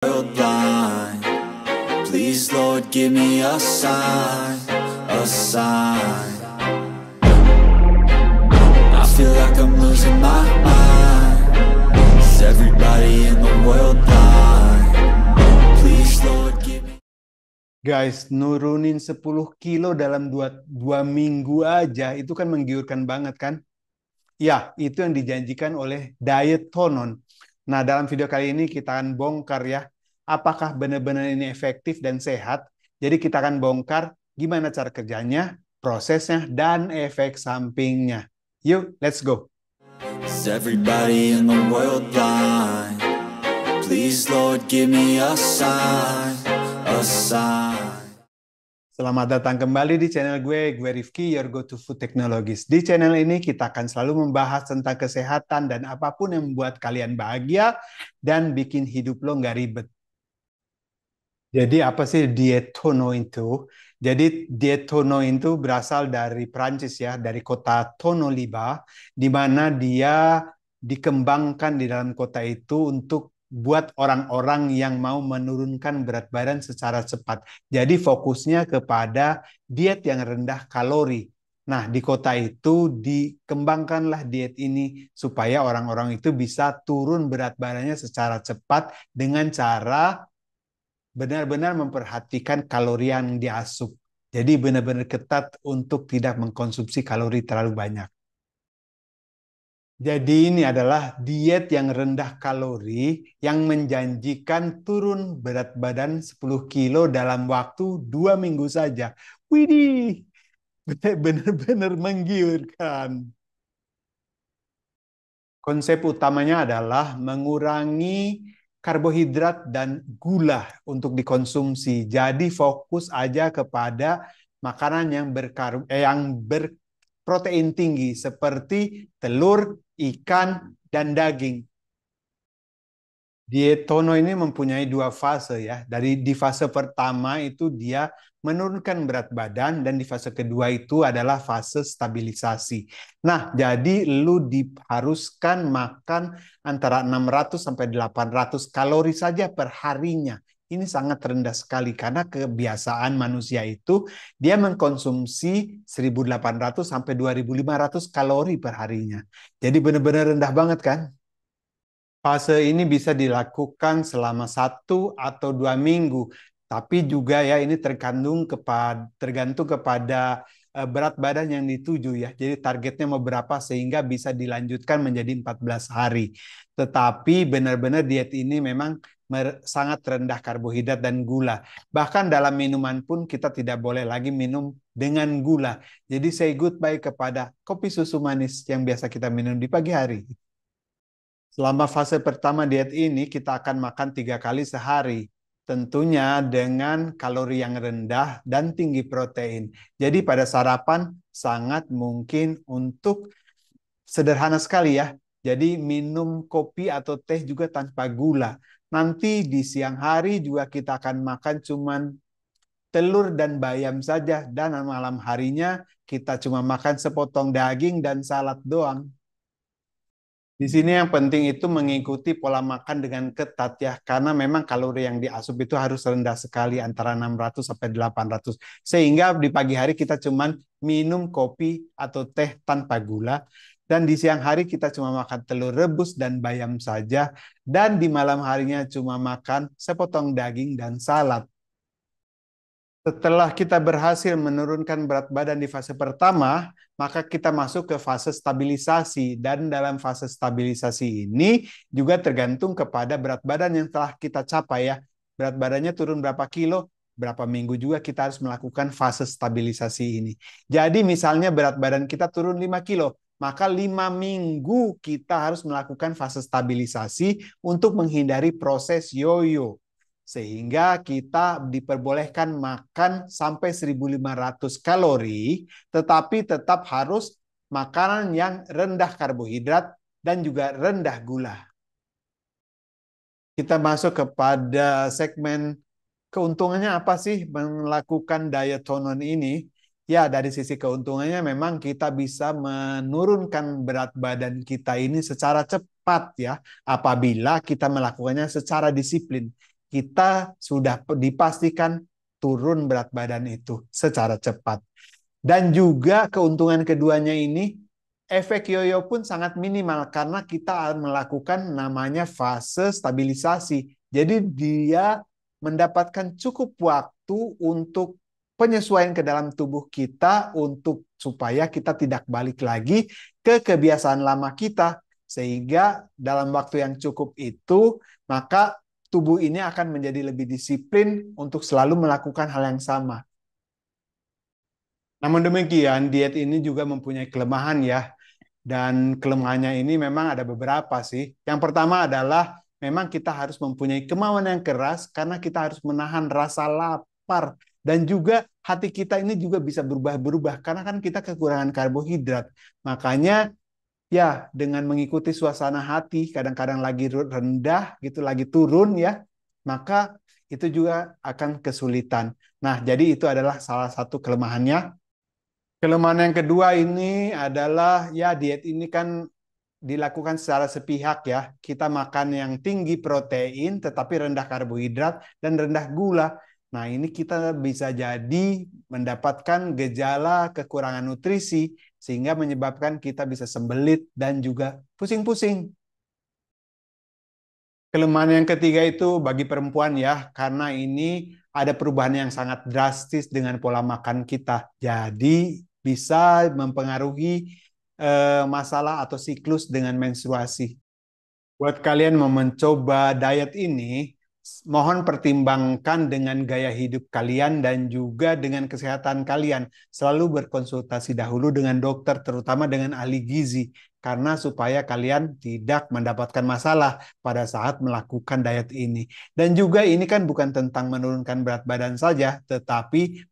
world blind. Please, Lord, give me a sign, a sign. I feel like I'm losing my mind. Is everybody in the world blind? Please, Lord, give me. Guys, nurunin 10 kilo dalam dua minggu aja, itu kan menggiurkan banget kan? Ya, itu yang dijanjikan oleh diet Tonon. Nah, dalam video kali ini kita akan bongkar ya, apakah benar-benar ini efektif dan sehat. Jadi kita akan bongkar gimana cara kerjanya, prosesnya, dan efek sampingnya. Yuk, let's go. Is everybody in the world blind? Please, Lord, give me a sign, a sign. Selamat datang kembali di channel gue Rifki, your go-to food technologist. Di channel ini kita akan selalu membahas tentang kesehatan dan apapun yang membuat kalian bahagia dan bikin hidup lo nggak ribet. Jadi apa sih diet Tono itu? Jadi diet Tono itu berasal dari Prancis ya, dari kota Tonoliba, di mana dia dikembangkan di dalam kota itu untuk buat orang-orang yang mau menurunkan berat badan secara cepat. Jadi fokusnya kepada diet yang rendah kalori. Nah, di kota itu dikembangkanlah diet ini supaya orang-orang itu bisa turun berat badannya secara cepat dengan cara benar-benar memperhatikan kalori yang diasup. Jadi benar-benar ketat untuk tidak mengkonsumsi kalori terlalu banyak. Jadi ini adalah diet yang rendah kalori yang menjanjikan turun berat badan 10 kilo dalam waktu 2 minggu saja. Widih, benar-benar menggiurkan. Konsep utamanya adalah mengurangi karbohidrat dan gula untuk dikonsumsi. Jadi fokus aja kepada makanan yang berprotein tinggi seperti telur, ikan, dan daging. Diet Tono ini mempunyai dua fase ya. Di fase pertama itu dia menurunkan berat badan dan di fase kedua itu adalah fase stabilisasi. Nah, jadi lu diharuskan makan antara 600 sampai 800 kalori saja per harinya. Ini sangat rendah sekali karena kebiasaan manusia itu dia mengkonsumsi 1.800 sampai 2.500 kalori per harinya. Jadi benar-benar rendah banget kan? Fase ini bisa dilakukan selama 1 atau 2 minggu, tapi juga ya ini tergantung kepada berat badan yang dituju ya. Jadi targetnya mau berapa sehingga bisa dilanjutkan menjadi 14 hari. Tetapi benar-benar diet ini memang sangat rendah karbohidrat dan gula. Bahkan dalam minuman pun kita tidak boleh lagi minum dengan gula. Jadi say goodbye kepada kopi susu manis yang biasa kita minum di pagi hari. Selama fase pertama diet ini kita akan makan 3 kali sehari. Tentunya dengan kalori yang rendah dan tinggi protein. Jadi pada sarapan sangat mungkin untuk sederhana sekali ya. Jadi minum kopi atau teh juga tanpa gula. Nanti di siang hari juga kita akan makan cuman telur dan bayam saja. Dan malam harinya kita cuma makan sepotong daging dan salad doang. Di sini yang penting itu mengikuti pola makan dengan ketat ya, karena memang kalori yang diasup itu harus rendah sekali antara 600 sampai 800. Sehingga di pagi hari kita cuman minum kopi atau teh tanpa gula dan di siang hari kita cuma makan telur rebus dan bayam saja dan di malam harinya cuma makan sepotong daging dan salad. Setelah kita berhasil menurunkan berat badan di fase pertama, maka kita masuk ke fase stabilisasi. Dan dalam fase stabilisasi ini juga tergantung kepada berat badan yang telah kita capai ya. Berat badannya turun berapa kilo, berapa minggu juga kita harus melakukan fase stabilisasi ini. Jadi misalnya berat badan kita turun 5 kilo, maka 5 minggu kita harus melakukan fase stabilisasi untuk menghindari proses yoyo. Sehingga kita diperbolehkan makan sampai 1.500 kalori, tetapi tetap harus makanan yang rendah karbohidrat dan juga rendah gula. Kita masuk kepada segmen keuntungannya apa sih melakukan diet Tonon ini? Ya, dari sisi keuntungannya memang kita bisa menurunkan berat badan kita ini secara cepat ya, apabila kita melakukannya secara disiplin. kita sudah dipastikan turun berat badan itu secara cepat. Dan juga keuntungan keduanya ini, efek yoyo pun sangat minimal karena kita melakukan namanya fase stabilisasi. Jadi dia mendapatkan cukup waktu untuk penyesuaian ke dalam tubuh kita untuk supaya kita tidak balik lagi ke kebiasaan lama kita. Sehingga dalam waktu yang cukup itu, maka tubuh ini akan menjadi lebih disiplin untuk selalu melakukan hal yang sama. Namun demikian, diet ini juga mempunyai kelemahan ya. Dan kelemahannya ini memang ada beberapa sih. Yang pertama adalah memang kita harus mempunyai kemauan yang keras karena kita harus menahan rasa lapar. Dan juga hati kita ini juga bisa berubah-berubah karena kan kita kekurangan karbohidrat. Makanya ya dengan mengikuti suasana hati kadang-kadang lagi rendah gitu, lagi turun ya, maka itu juga akan kesulitan. Nah, jadi itu adalah salah satu kelemahannya. Kelemahan yang kedua ini adalah ya diet ini kan dilakukan secara sepihak ya. Kita makan yang tinggi protein tetapi rendah karbohidrat dan rendah gula. Nah, ini kita bisa jadi mendapatkan gejala kekurangan nutrisi sehingga menyebabkan kita bisa sembelit dan juga pusing-pusing. Kelemahan yang ketiga itu bagi perempuan ya, karena ini ada perubahan yang sangat drastis dengan pola makan kita. Jadi bisa mempengaruhi masalah atau siklus dengan menstruasi. Buat kalian mau mencoba diet ini, mohon pertimbangkan dengan gaya hidup kalian dan juga dengan kesehatan kalian. Selalu berkonsultasi dahulu dengan dokter, terutama dengan ahli gizi, karena supaya kalian tidak mendapatkan masalah pada saat melakukan diet ini. Dan juga ini kan bukan tentang menurunkan berat badan saja, tetapi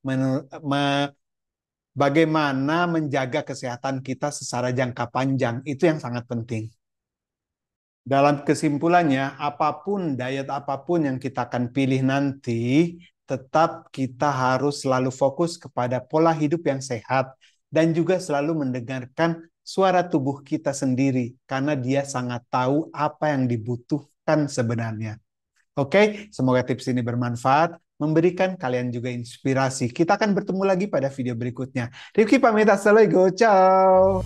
bagaimana menjaga kesehatan kita secara jangka panjang. Itu yang sangat penting. Dalam kesimpulannya, diet apapun yang kita akan pilih nanti, tetap kita harus selalu fokus kepada pola hidup yang sehat dan juga selalu mendengarkan suara tubuh kita sendiri karena dia sangat tahu apa yang dibutuhkan sebenarnya. Oke, semoga tips ini bermanfaat, memberikan kalian juga inspirasi. Kita akan bertemu lagi pada video berikutnya. Rifki pamit, assalamualaikum, ciao.